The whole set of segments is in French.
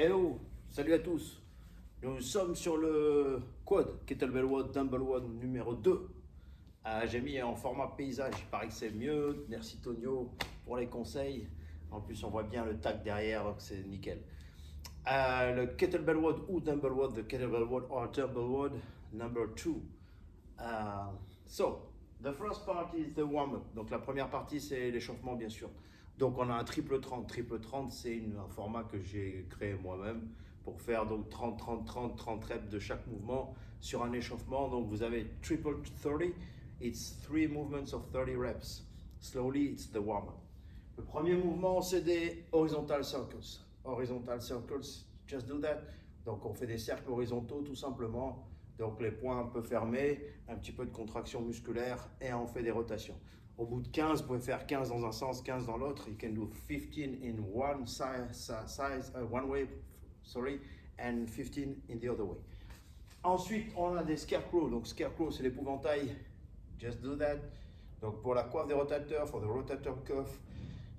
Hello, salut à tous. Nous sommes sur le quad Kettlebell WOD Dumbbell WOD numéro 2. J'ai mis en format paysage, il paraît que c'est mieux. Merci Tonio pour les conseils. En plus, on voit bien le tag derrière, donc c'est nickel. Le Kettlebell WOD ou Dumbbell WOD, the Kettlebell WOD or Dumbbell WOD number 2. So, the first part is the warm-up. Donc la première partie, c'est l'échauffement, bien sûr. Donc on a un triple 30. Triple 30, c'est un format que j'ai créé moi-même pour faire donc 30, 30, 30, 30 reps de chaque mouvement sur un échauffement. Donc vous avez triple 30, it's 3 movements of 30 reps. Slowly, it's the warm-up. Le premier mouvement, c'est des horizontal circles. Horizontal circles, just do that. Donc on fait des cercles horizontaux tout simplement. Donc les poings un peu fermés, un petit peu de contraction musculaire et on fait des rotations. Au bout de 15, vous pouvez faire 15 dans un sens, 15 dans l'autre. You can do 15 in one way, and 15 in the other way. Ensuite, on a des scarecrows. Donc scarecrow, c'est l'épouvantail. Just do that. Donc pour la coiffe des rotateurs, for the rotator cuff,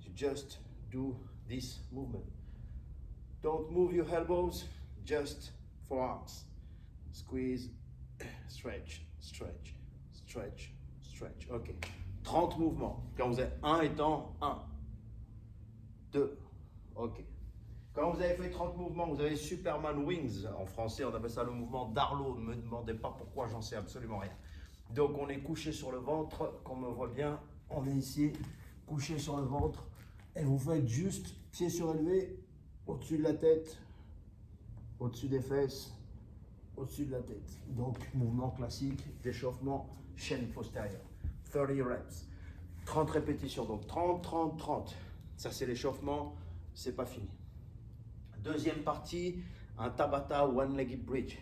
you just do this movement. Don't move your elbows, just forearms. Squeeze, stretch, stretch, stretch, stretch. Ok. 30 mouvements. Quand vous êtes 1 étant 1, 2, ok. Quand vous avez fait 30 mouvements, vous avez Superman Wings. En français, on appelle ça le mouvement d'Arlo. Ne me demandez pas pourquoi, j'en sais absolument rien. Donc, on est couché sur le ventre, qu'on me voit bien. On est ici, couché sur le ventre. Et vous faites juste pied surélevé, au-dessus de la tête, au-dessus des fesses, au-dessus de la tête. Donc, mouvement classique d'échauffement, chaîne postérieure. 30 reps. 30 répétitions. Donc, 30, 30, 30. Ça, c'est l'échauffement. C'est pas fini. Deuxième partie, un Tabata one-legged bridge.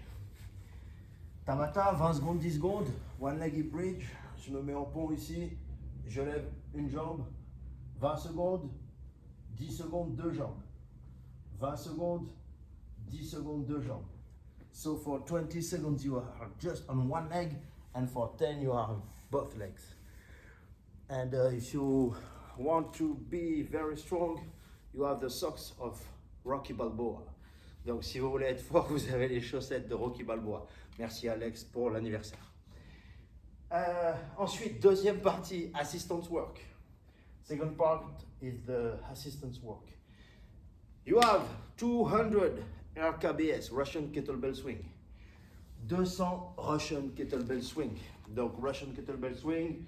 Tabata, 20 secondes, 10 secondes. One-legged bridge. Je me mets en pont ici. Je lève une jambe. 20 secondes, 10 secondes, deux jambes. 20 secondes, 10 secondes, deux jambes. So for 20 seconds, you are just on one leg, and for 10, you are on both legs. And if you want to be very strong, you have the socks of Rocky Balboa. Donc si vous voulez être fort, vous avez les chaussettes de Rocky Balboa. Merci Alex pour l'anniversaire. Ensuite, deuxième partie, assistance work. Second part is the assistance work. You have 200 RKBS, Russian Kettlebell Swing. 200 Russian Kettlebell Swing. Donc, Russian Kettlebell Swing,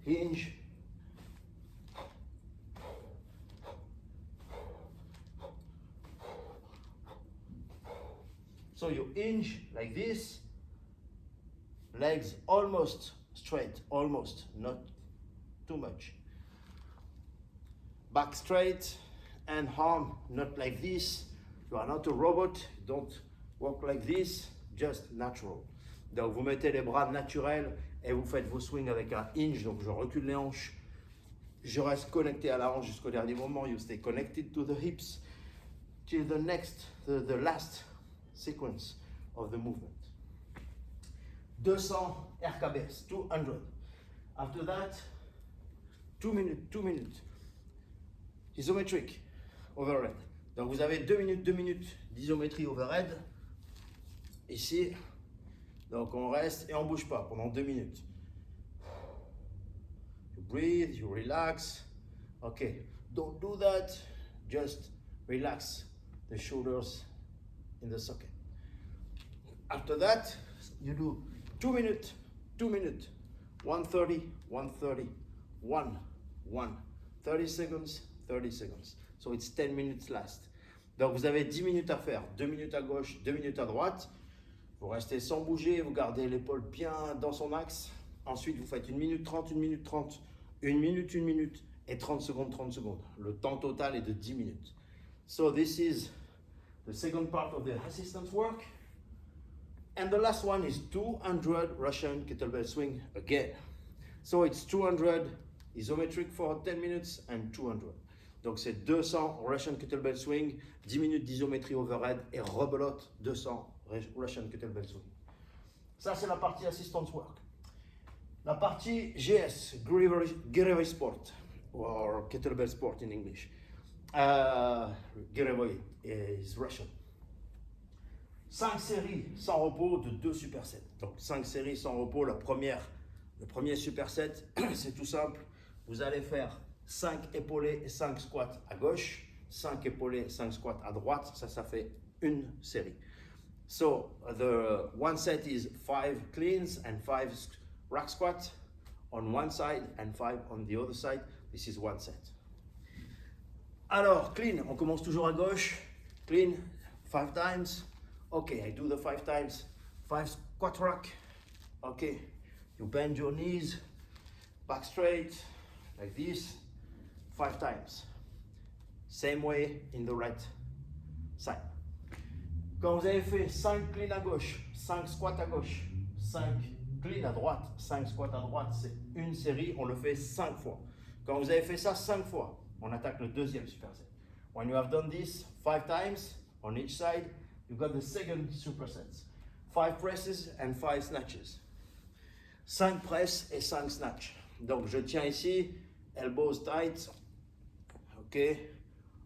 hinge. So you hinge like this, legs almost straight, almost, not too much. Back straight and arm not like this. You are not a robot, don't walk like this, just natural. Donc vous mettez les bras naturels et vous faites vos swings avec un hinge, donc je recule les hanches, je reste connecté à la hanche jusqu'au dernier moment. You stay connected to the hips till the last sequence of the movement. 200 RKBs, 200. After that, 2 minutes. Isometric overhead. Donc vous avez 2 minutes d'isométrie overhead. Ici. Donc on reste et on ne bouge pas pendant 2 minutes. You breathe, you relax. Okay, don't do that. Just relax the shoulders in the socket. After that, you do 2 minutes, 130, 130, 1, 30 seconds, 30 seconds. So it's 10 minutes last. Donc vous avez 10 minutes à faire, 2 minutes à gauche, 2 minutes à droite. Vous restez sans bouger, vous gardez l'épaule bien dans son axe. Ensuite, vous faites 1 minute 30, 1 minute 30, 1 minute et 30 secondes, 30 secondes. Le temps total est de 10 minutes. So this is the second part of the assistance work. And the last one is 200 Russian kettlebell swing again. So it's 200 isometric for 10 minutes and 200. Donc c'est 200 Russian kettlebell swing, 10 minutes d'isométrie overhead et rebelote 200 Russian kettlebell swing. Ça c'est la partie assistance work. La partie GS, Gyrivy Sport, or kettlebell sport in English. Girevoy is Russian. 5 séries sans repos de 2 supersets. Donc 5 séries sans repos, le premier superset, c'est tout simple. Vous allez faire 5 épaulés et 5 squats à gauche, 5 épaulés, 5 squats à droite, ça fait une série. So the one set is 5 cleans and 5 rack squats on one side and 5 on the other side. This is one set. Alors, clean, on commence toujours à gauche. Clean, 5 times. Okay, I do the 5 times. 5 squat rack. Okay, you bend your knees, back straight, like this, 5 times. Same way in the right side. Quand vous avez fait 5 clean à gauche, 5 squats à gauche, 5 clean à droite, 5 squats à droite, c'est une série, on le fait 5 fois. Quand vous avez fait ça 5 fois, on attaque le deuxième superset. When you have done this 5 times on each side, you got the second superset. 5 presses and 5 snatches. 5 presses et 5 snatches. Donc je tiens ici, elbows tight, ok,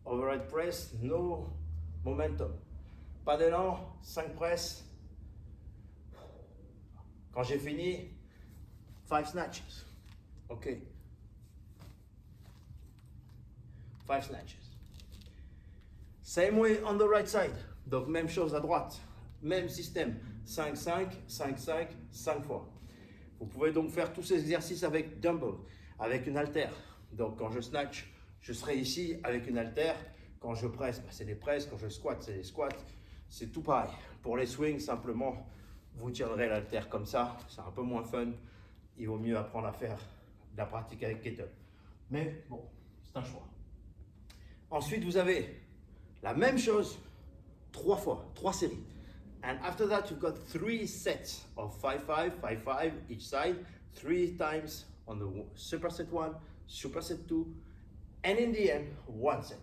overhead press, no momentum. Pas d'élan, 5 presses. Quand j'ai fini, 5 snatches. Ok. 5 snatches. Same way on the right side. Donc même chose à droite. Même système. 5, 5, 5, 5, 5 fois. Vous pouvez donc faire tous ces exercices avec dumbbell, avec une haltère. Donc quand je snatch, je serai ici avec une haltère. Quand je presse, c'est des presses. Quand je squat, c'est des squats. C'est tout pareil. Pour les swings, simplement, vous tiendrez l'haltère comme ça. C'est un peu moins fun. Il vaut mieux apprendre à faire de la pratique avec kettle. Mais bon, c'est un choix. Ensuite, vous avez la même chose 3 fois, 3 séries. And after that, you've got 3 sets of 5, 5, 5, 5 each side. 3 times on the superset 1, superset 2, and in the end, 1 set.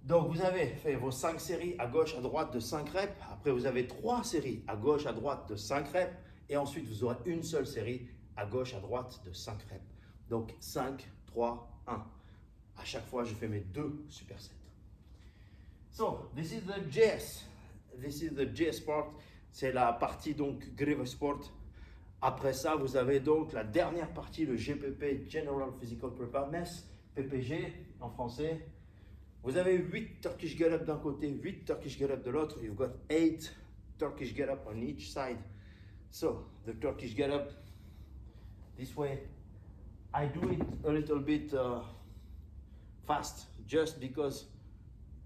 Donc vous avez fait vos 5 séries à gauche, à droite de 5 reps. Après vous avez 3 séries à gauche, à droite de 5 reps. Et ensuite vous aurez une seule série à gauche, à droite de 5 reps. Donc 5, 3, 1. À chaque fois je fais mes 2 supersets. So this is the JS. This is the JS part. C'est la partie donc Girevoy Sport. Après ça vous avez donc la dernière partie, le GPP, General Physical Preparedness, PPG en français. Vous avez 8 Turkish get-up d'un côté, 8 Turkish get-up de l'autre. You've got 8 Turkish get-up on each side. So, the Turkish get-up, this way. I do it a little bit fast, just because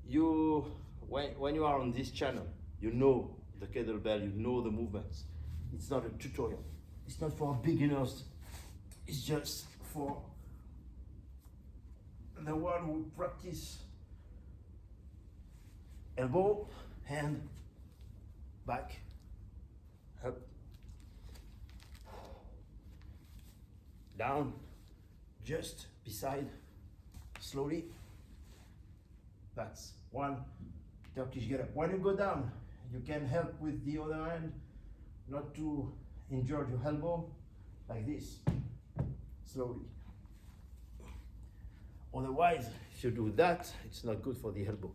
when you are on this channel, you know the kettlebell, you know the movements. It's not a tutorial. It's not for beginners. It's just for the one who practice. Elbow, hand, back, up, down, just beside, slowly. That's 1 Turkish get-up. When you go down, you can help with the other hand, not to injure your elbow, like this, slowly. Otherwise, if you do that, it's not good for the elbow.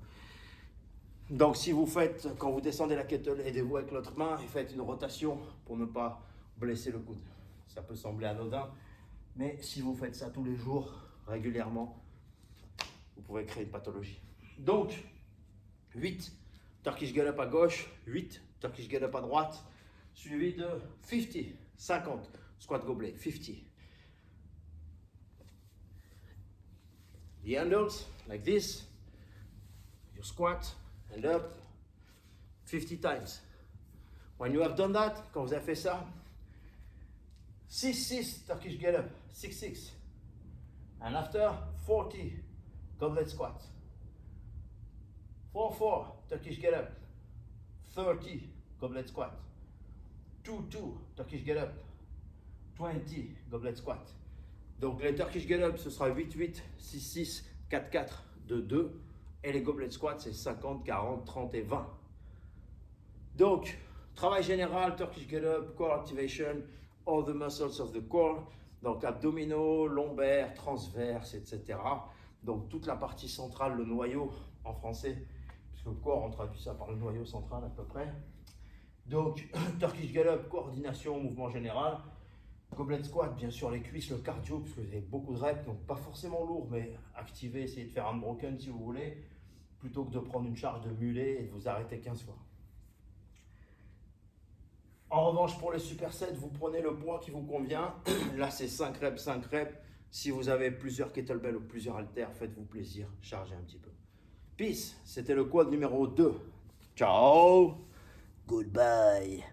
Donc si vous faites, quand vous descendez la kettle, aidez-vous avec l'autre main et faites une rotation pour ne pas blesser le coude. Ça peut sembler anodin, mais si vous faites ça tous les jours, régulièrement, vous pouvez créer une pathologie. Donc, 8 Turkish get-up à gauche, 8 Turkish get-up à droite, suivi de 50 squat gobelet, 50. The handles, like this, you squat, and up 50 times. When you have done that, quand vous avez fait ça, 6 Turkish get up, 6. And after 40 goblet squat. 4 Turkish get up, 30 goblet squat. 2 Turkish get up, 20 goblet squat. Donc les Turkish get up, ce sera 8, 6, 4, 2. Et les goblet squats, c'est 50, 40, 30 et 20. Donc, travail général, Turkish get-up, core activation, all the muscles of the core. Donc, abdominaux, lombaires, transverses, etc. Donc toute la partie centrale, le noyau en français, puisque corps, on traduit ça par le noyau central à peu près. Donc Turkish Get-Up, coordination, mouvement général. Goblet squat, bien sûr les cuisses, le cardio, parce que vous avez beaucoup de reps, donc pas forcément lourd, mais activez, essayez de faire un broken si vous voulez, plutôt que de prendre une charge de mulet et de vous arrêter 15 fois. En revanche, pour les supersets, vous prenez le poids qui vous convient. Là, c'est 5 reps, 5 reps. Si vous avez plusieurs kettlebells ou plusieurs haltères, faites-vous plaisir, chargez un petit peu. Peace, c'était le quad numéro 2. Ciao. Goodbye.